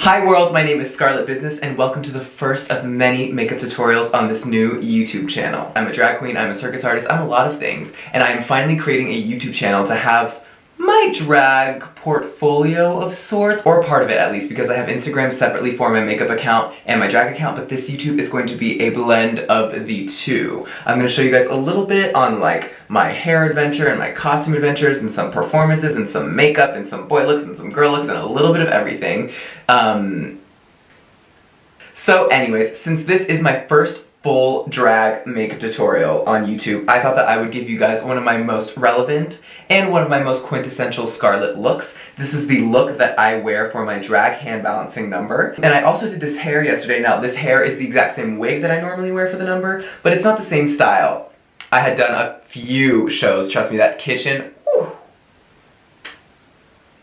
Hi world, my name is Scarlett Business and welcome to the first of many makeup tutorials on this new YouTube channel. I'm a drag queen, I'm a circus artist, I'm a lot of things, and I am finally creating a YouTube channel to have my drag portfolio of sorts, or part of it at least, because I have Instagram separately for my makeup account and my drag account, but this YouTube is going to be a blend of the two. I'm going to show you guys a little bit on like my hair adventure and my costume adventures and some performances and some makeup and some boy looks and some girl looks and a little bit of everything. So anyways, since this is my first full drag makeup tutorial on YouTube, I thought that I would give you guys one of my most relevant and one of my most quintessential Scarlett looks. This is the look that I wear for my drag hand balancing number. And I also did this hair yesterday. Now this hair is the exact same wig that I normally wear for the number, but it's not the same style. I had done a few shows, trust me, that kitchen, whew.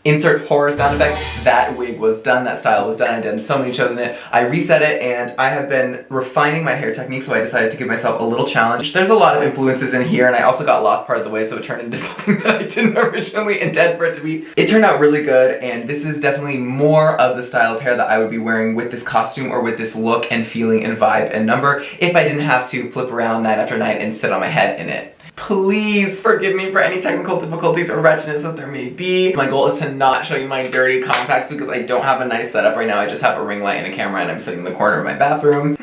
Insert horror sound effect. That wig was done, that style was done, I did so many shows in it. I reset it and I have been refining my hair technique, so I decided to give myself a little challenge. There's a lot of influences in here and I also got lost part of the way, so it turned into something that I didn't originally intend for it to be. It turned out really good and this is definitely more of the style of hair that I would be wearing with this costume or with this look and feeling and vibe and number if I didn't have to flip around night after night and sit on my head in it. Please forgive me for any technical difficulties or wretchedness that there may be. My goal is to not show you my dirty contacts because I don't have a nice setup right now. I just have a ring light and a camera and I'm sitting in the corner of my bathroom.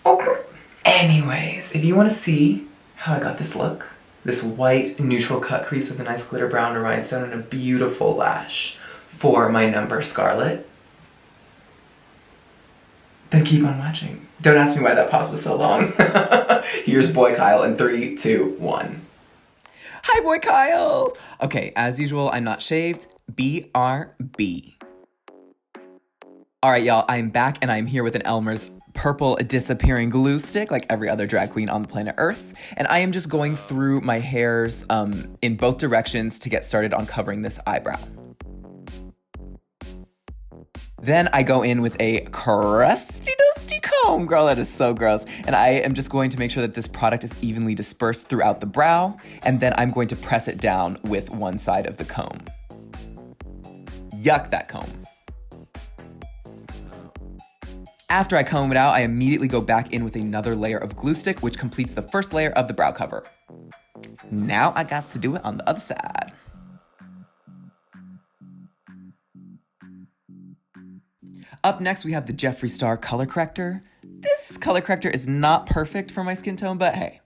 Okay. Anyways, if you want to see how I got this look, this white neutral cut crease with a nice glitter brown rhinestone and a beautiful lash for my number Scarlett, then keep on watching. Don't ask me why that pause was so long. Here's Boy Kyle in 3, 2, 1. Hi, Boy Kyle! Okay, as usual, I'm not shaved. BRB. Alright, y'all, I'm back and I'm here with an Elmer's purple disappearing glue stick like every other drag queen on the planet Earth. And I am just going through my hairs in both directions to get started on covering this eyebrow. Then I go in with a crusty dusty comb. Girl, that is so gross. And I am just going to make sure that this product is evenly dispersed throughout the brow. And then I'm going to press it down with one side of the comb. Yuck, that comb. After I comb it out, I immediately go back in with another layer of glue stick, which completes the first layer of the brow cover. Now I got to do it on the other side. Up next, we have the Jeffree Star color corrector. This color corrector is not perfect for my skin tone, but hey.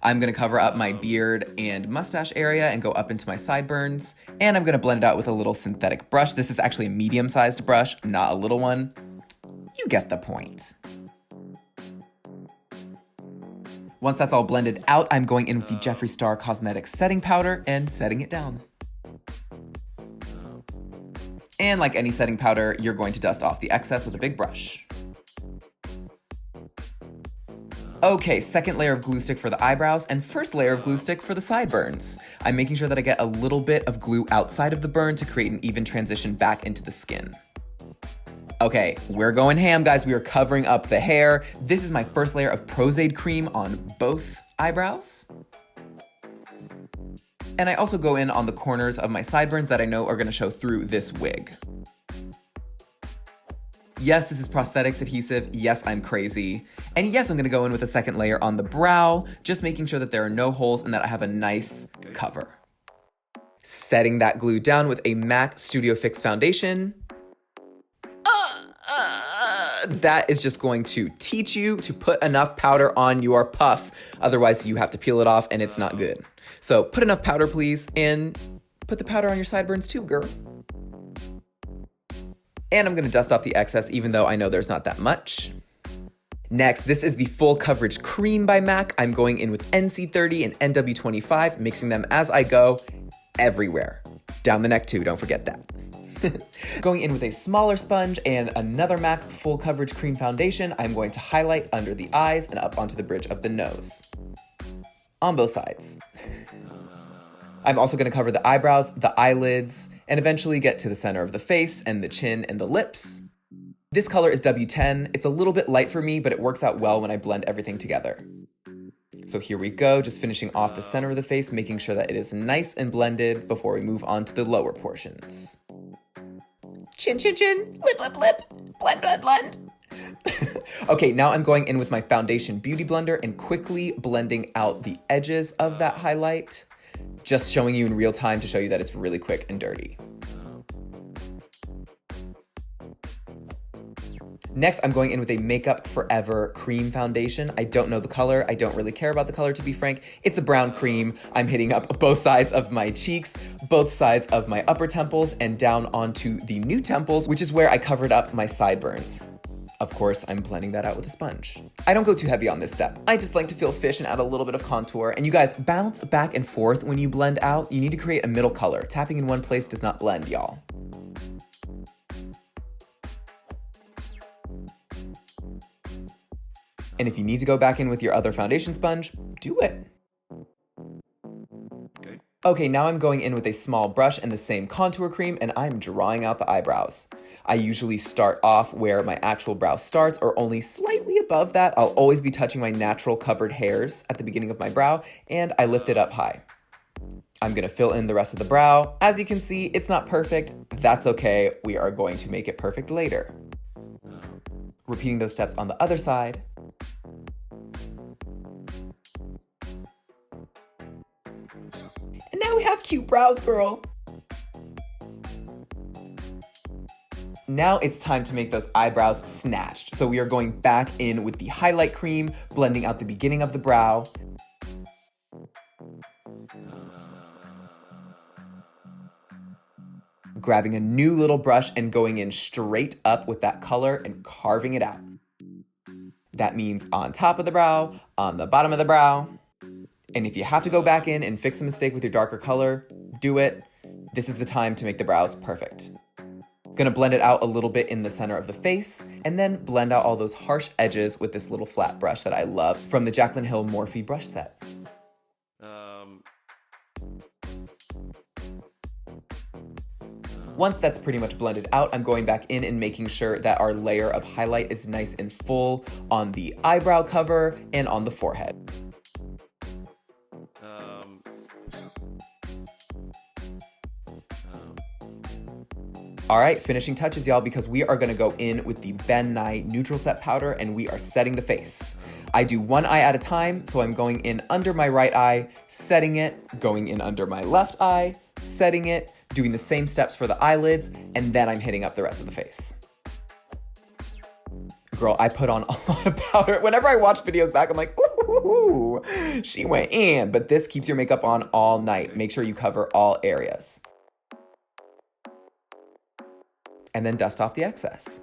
I'm gonna cover up my beard and mustache area and go up into my sideburns. And I'm gonna blend it out with a little synthetic brush. This is actually a medium-sized brush, not a little one. You get the point. Once that's all blended out, I'm going in with the Jeffree Star Cosmetics setting powder and setting it down. And like any setting powder, you're going to dust off the excess with a big brush. Okay, second layer of glue stick for the eyebrows and first layer of glue stick for the sideburns. I'm making sure that I get a little bit of glue outside of the burn to create an even transition back into the skin. Okay, we're going ham, guys. We are covering up the hair. This is my first layer of Prosade cream on both eyebrows. And I also go in on the corners of my sideburns that I know are gonna show through this wig. Yes, this is prosthetics adhesive. Yes, I'm crazy. And yes, I'm gonna go in with a second layer on the brow, just making sure that there are no holes and that I have a nice cover. Setting that glue down with a MAC Studio Fix foundation. That is just going to teach you to put enough powder on your puff. Otherwise, you have to peel it off and it's not good. So put enough powder, please, and put the powder on your sideburns too, girl. And I'm gonna dust off the excess, even though I know there's not that much. Next, this is the Full Coverage Cream by MAC. I'm going in with NC30 and NW25, mixing them as I go everywhere. Down the neck too, don't forget that. Going in with a smaller sponge and another MAC Full Coverage Cream Foundation, I'm going to highlight under the eyes and up onto the bridge of the nose. On both sides. I'm also going to cover the eyebrows, the eyelids, and eventually get to the center of the face and the chin and the lips. This color is W10. It's a little bit light for me, but it works out well when I blend everything together. So here we go, just finishing off the center of the face, making sure that it is nice and blended before we move on to the lower portions. Chin, chin, chin. Lip, lip, lip. Blend, blend, blend. Okay, now I'm going in with my foundation beauty blender and quickly blending out the edges of that highlight. Just showing you in real time to show you that it's really quick and dirty. Next, I'm going in with a Makeup Forever cream foundation. I don't know the color. I don't really care about the color, to be frank. It's a brown cream. I'm hitting up both sides of my cheeks, both sides of my upper temples, and down onto the new temples, which is where I covered up my sideburns. Of course, I'm blending that out with a sponge. I don't go too heavy on this step. I just like to feel fish and add a little bit of contour. And you guys, bounce back and forth when you blend out. You need to create a middle color. Tapping in one place does not blend, y'all. And if you need to go back in with your other foundation sponge, do it. Okay, now I'm going in with a small brush and the same contour cream, and I'm drawing out the eyebrows. I usually start off where my actual brow starts or only slightly above that. I'll always be touching my natural covered hairs at the beginning of my brow, and I lift it up high. I'm gonna fill in the rest of the brow. As you can see, it's not perfect. That's okay. We are going to make it perfect later. Repeating those steps on the other side. And now we have cute brows, girl. Now it's time to make those eyebrows snatched. So we are going back in with the highlight cream, blending out the beginning of the brow. Grabbing a new little brush and going in straight up with that color and carving it out. That means on top of the brow, on the bottom of the brow. And if you have to go back in and fix a mistake with your darker color, do it. This is the time to make the brows perfect. Gonna blend it out a little bit in the center of the face, and then blend out all those harsh edges with this little flat brush that I love from the Jaclyn Hill Morphe brush set. Once that's pretty much blended out, I'm going back in and making sure that our layer of highlight is nice and full on the eyebrow cover and on the forehead. All right, finishing touches, y'all, because we are gonna go in with the Ben Nye Neutral Set Powder and we are setting the face. I do one eye at a time, so I'm going in under my right eye, setting it, going in under my left eye, setting it, doing the same steps for the eyelids, and then I'm hitting up the rest of the face. Girl, I put on a lot of powder. Whenever I watch videos back, I'm like, ooh, she went in. But this keeps your makeup on all night. Make sure you cover all areas. And then dust off the excess.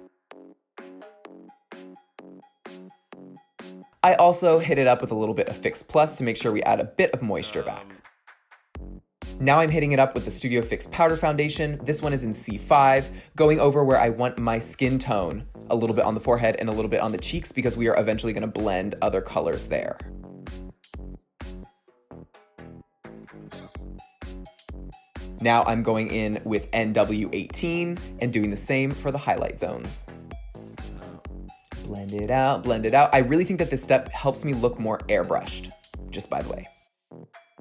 I also hit it up with a little bit of Fix Plus to make sure we add a bit of moisture back. Now I'm hitting it up with the Studio Fix Powder Foundation. This one is in C5, going over where I want my skin tone, a little bit on the forehead and a little bit on the cheeks because we are eventually gonna blend other colors there. Now I'm going in with NW18 and doing the same for the highlight zones. Blend it out, blend it out. I really think that this step helps me look more airbrushed, just by the way.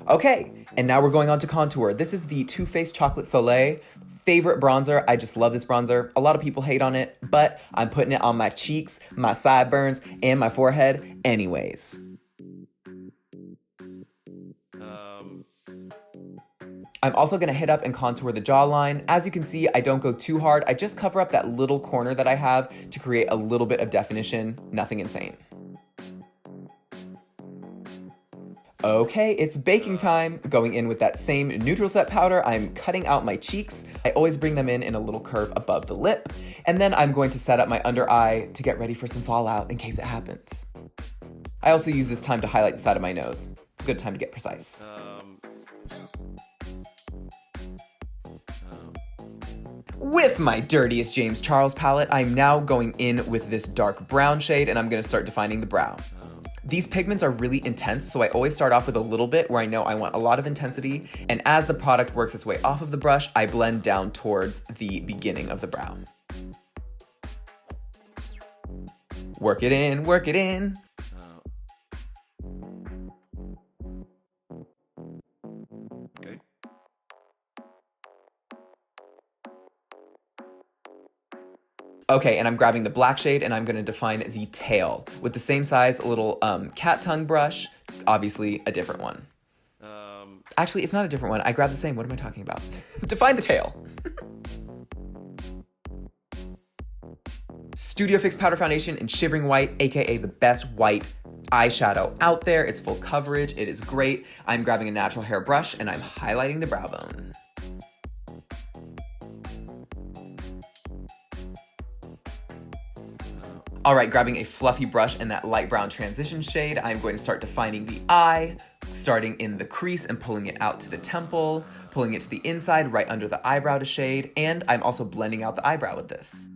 Okay, and now we're going on to contour. This is the Too Faced Chocolate Soleil. Favorite bronzer. I just love this bronzer. A lot of people hate on it, but I'm putting it on my cheeks, my sideburns, and my forehead anyways. I'm also gonna hit up and contour the jawline. As you can see, I don't go too hard. I just cover up that little corner that I have to create a little bit of definition, nothing insane. Okay, it's baking time. Going in with that same neutral set powder, I'm cutting out my cheeks. I always bring them in a little curve above the lip. And then I'm going to set up my under eye to get ready for some fallout in case it happens. I also use this time to highlight the side of my nose. It's a good time to get precise. With my Dirtiest James Charles palette, I'm now going in with this dark brown shade and I'm gonna start defining the brow. These pigments are really intense, so I always start off with a little bit where I know I want a lot of intensity, and as the product works its way off of the brush, I blend down towards the beginning of the brow. Work it in, work it in. Okay, and I'm grabbing the black shade and I'm gonna define the tail with the same size little cat tongue brush, obviously a different one. Actually, it's not a different one. I grabbed the same. What am I talking about? Define the tail. Studio Fix Powder Foundation in Shivering White, aka the best white eyeshadow out there. It's full coverage. It is great. I'm grabbing a natural hair brush and I'm highlighting the brow bone. All right, grabbing a fluffy brush and that light brown transition shade, I'm going to start defining the eye, starting in the crease and pulling it out to the temple, pulling it to the inside right under the eyebrow to shade, and I'm also blending out the eyebrow with this.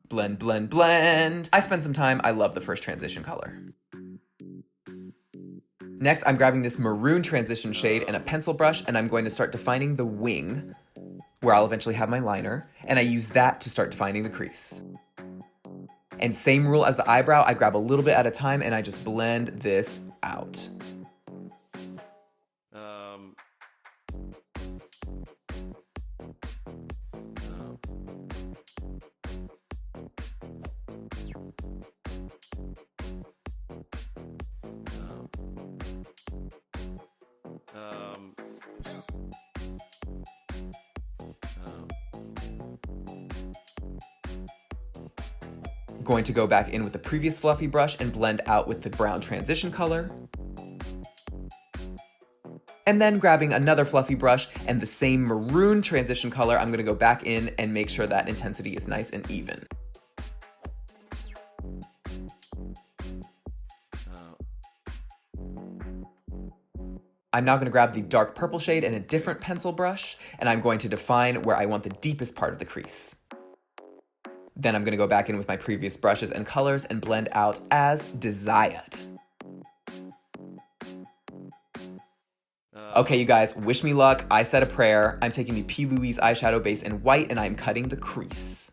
Blend, blend, blend. I spent some time. I love the first transition color. Next, I'm grabbing this maroon transition shade and a pencil brush, and I'm going to start defining the wing, where I'll eventually have my liner, and I use that to start defining the crease. And same rule as the eyebrow, I grab a little bit at a time and I just blend this out. Going to go back in with the previous fluffy brush and blend out with the brown transition color. And then grabbing another fluffy brush and the same maroon transition color, I'm gonna go back in and make sure that intensity is nice and even. I'm now gonna grab the dark purple shade and a different pencil brush, and I'm going to define where I want the deepest part of the crease. Then I'm gonna go back in with my previous brushes and colors and blend out as desired. Okay, you guys, wish me luck. I said a prayer. I'm taking the P. Louise eyeshadow base in white and I'm cutting the crease.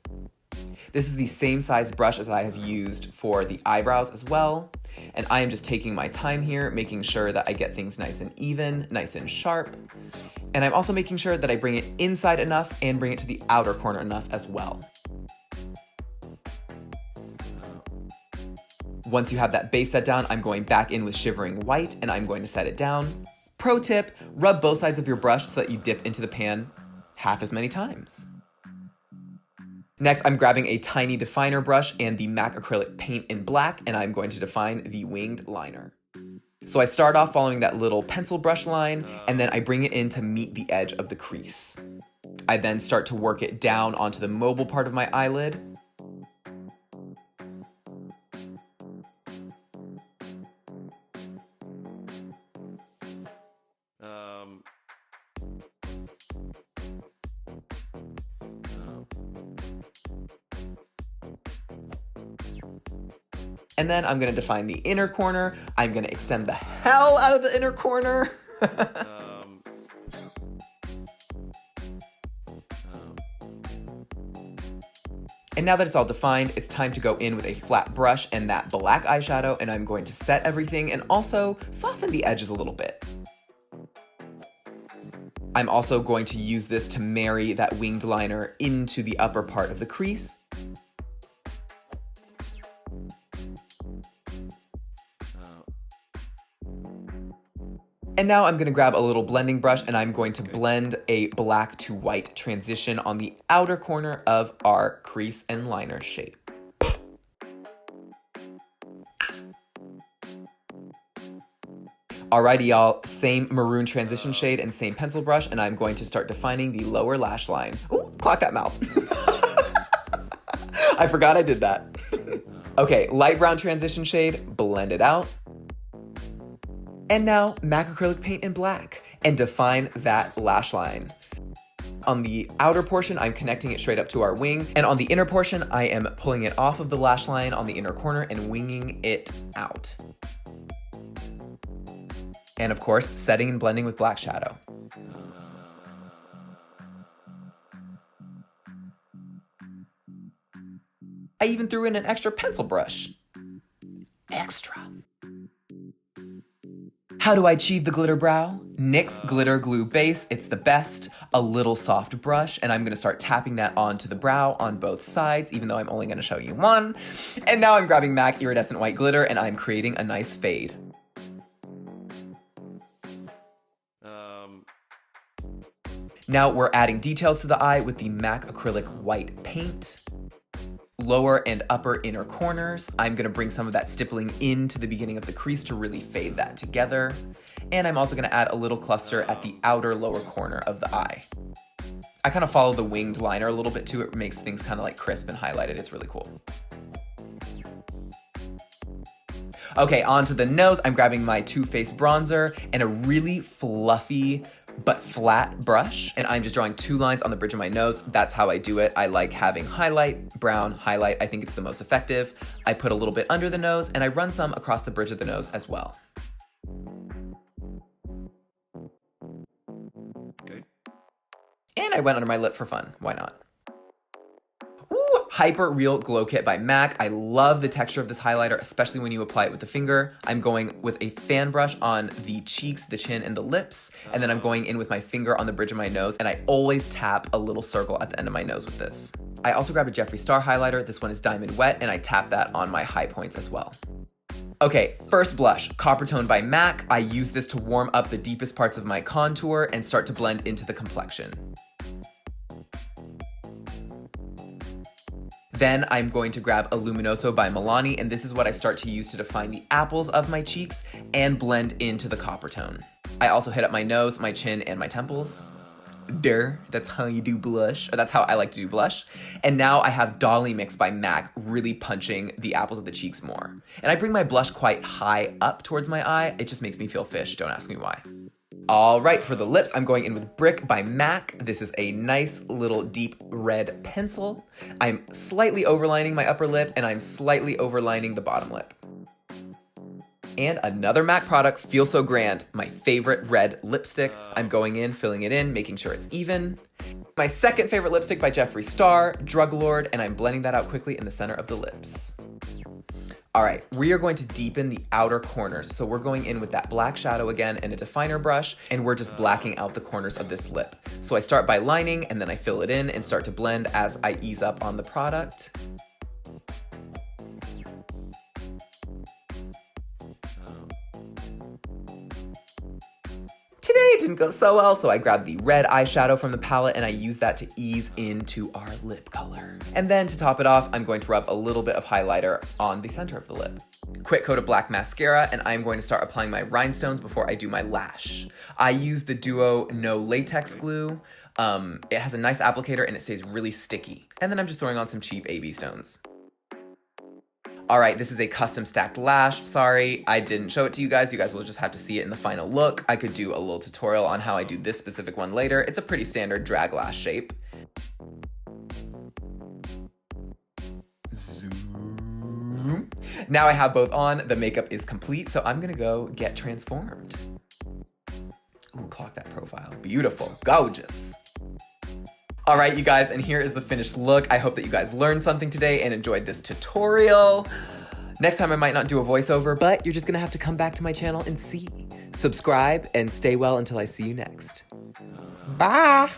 This is the same size brush as I have used for the eyebrows as well. And I am just taking my time here, making sure that I get things nice and even, nice and sharp. And I'm also making sure that I bring it inside enough and bring it to the outer corner enough as well. Once you have that base set down, I'm going back in with Shivering White and I'm going to set it down. Pro tip, rub both sides of your brush so that you dip into the pan half as many times. Next, I'm grabbing a tiny definer brush and the MAC acrylic paint in black and I'm going to define the winged liner. So I start off following that little pencil brush line and then I bring it in to meet the edge of the crease. I then start to work it down onto the mobile part of my eyelid. And then I'm gonna define the inner corner. I'm gonna extend the hell out of the inner corner. And now that it's all defined, it's time to go in with a flat brush and that black eyeshadow, and I'm going to set everything and also soften the edges a little bit. I'm also going to use this to marry that winged liner into the upper part of the crease. And now I'm gonna grab a little blending brush and I'm going to blend a black to white transition on the outer corner of our crease and liner shape. Alrighty, y'all, same maroon transition shade and same pencil brush, and I'm going to start defining the lower lash line. Ooh, clock that mouth. I forgot I did that. Okay, light brown transition shade, blend it out. And now MAC acrylic paint in black and define that lash line. On the outer portion, I'm connecting it straight up to our wing. And on the inner portion, I am pulling it off of the lash line on the inner corner and winging it out. And of course, setting and blending with black shadow. I even threw in an extra pencil brush. Extra. How do I achieve the glitter brow? NYX Glitter Glue Base, it's the best. A little soft brush, and I'm gonna start tapping that onto the brow on both sides, even though I'm only gonna show you one. And now I'm grabbing MAC Iridescent White Glitter, and I'm creating a nice fade. Now we're adding details to the eye with the MAC Acrylic White Paint. Lower and upper inner corners. I'm gonna bring some of that stippling into the beginning of the crease to really fade that together. And I'm also gonna add a little cluster at the outer lower corner of the eye. I kind of follow the winged liner a little bit too. It makes things kind of like crisp and highlighted. It's really cool. Okay, onto the nose. I'm grabbing my Too Faced bronzer and a really fluffy but flat brush, and I'm just drawing 2 lines on the bridge of my nose. That's how I do it. I like having highlight, brown, highlight. I think it's the most effective. I put a little bit under the nose, and I run some across the bridge of the nose as well. Okay. And I went under my lip for fun. Why not? Ooh, Hyper Real Glow Kit by MAC. I love the texture of this highlighter, especially when you apply it with the finger. I'm going with a fan brush on the cheeks, the chin, and the lips, and then I'm going in with my finger on the bridge of my nose, and I always tap a little circle at the end of my nose with this. I also grabbed a Jeffree Star highlighter. This one is Diamond Wet, and I tap that on my high points as well. Okay, first blush, Coppertone by MAC. I use this to warm up the deepest parts of my contour and start to blend into the complexion. Then I'm going to grab a Luminoso by Milani, and this is what I start to use to define the apples of my cheeks and blend into the Coppertone. I also hit up my nose, my chin, and my temples. That's how you do blush. Or that's how I like to do blush. And now I have Dollymix by MAC really punching the apples of the cheeks more. And I bring my blush quite high up towards my eye. It just makes me feel fish, don't ask me why. All right, for the lips, I'm going in with Brick by MAC. This is a nice little deep red pencil. I'm slightly overlining my upper lip, and I'm slightly overlining the bottom lip. And another MAC product, Feel So Grand, my favorite red lipstick. I'm going in, filling it in, making sure it's even. My second favorite lipstick by Jeffree Star, Drug Lord, and I'm blending that out quickly in the center of the lips. All right, we are going to deepen the outer corners. So we're going in with that black shadow again and a definer brush, and we're just blacking out the corners of this lip. So I start by lining, and then I fill it in and start to blend as I ease up on the product. Today it didn't go so well, so I grabbed the red eyeshadow from the palette and I used that to ease into our lip color. And then to top it off, I'm going to rub a little bit of highlighter on the center of the lip. Quick coat of black mascara, and I'm going to start applying my rhinestones before I do my lash. I use the Duo No Latex Glue. It has a nice applicator and it stays really sticky. And then I'm just throwing on some cheap AB stones. All right, this is a custom stacked lash. Sorry, I didn't show it to you guys. You guys will just have to see it in the final look. I could do a little tutorial on how I do this specific one later. It's a pretty standard drag lash shape. Zoom. Now I have both on. The makeup is complete, so I'm gonna go get transformed. Ooh, clock that profile. Beautiful, gorgeous. All right, you guys, and here is the finished look. I hope that you guys learned something today and enjoyed this tutorial. Next time I might not do a voiceover, but you're just gonna have to come back to my channel and see. Subscribe and stay well until I see you next. Bye.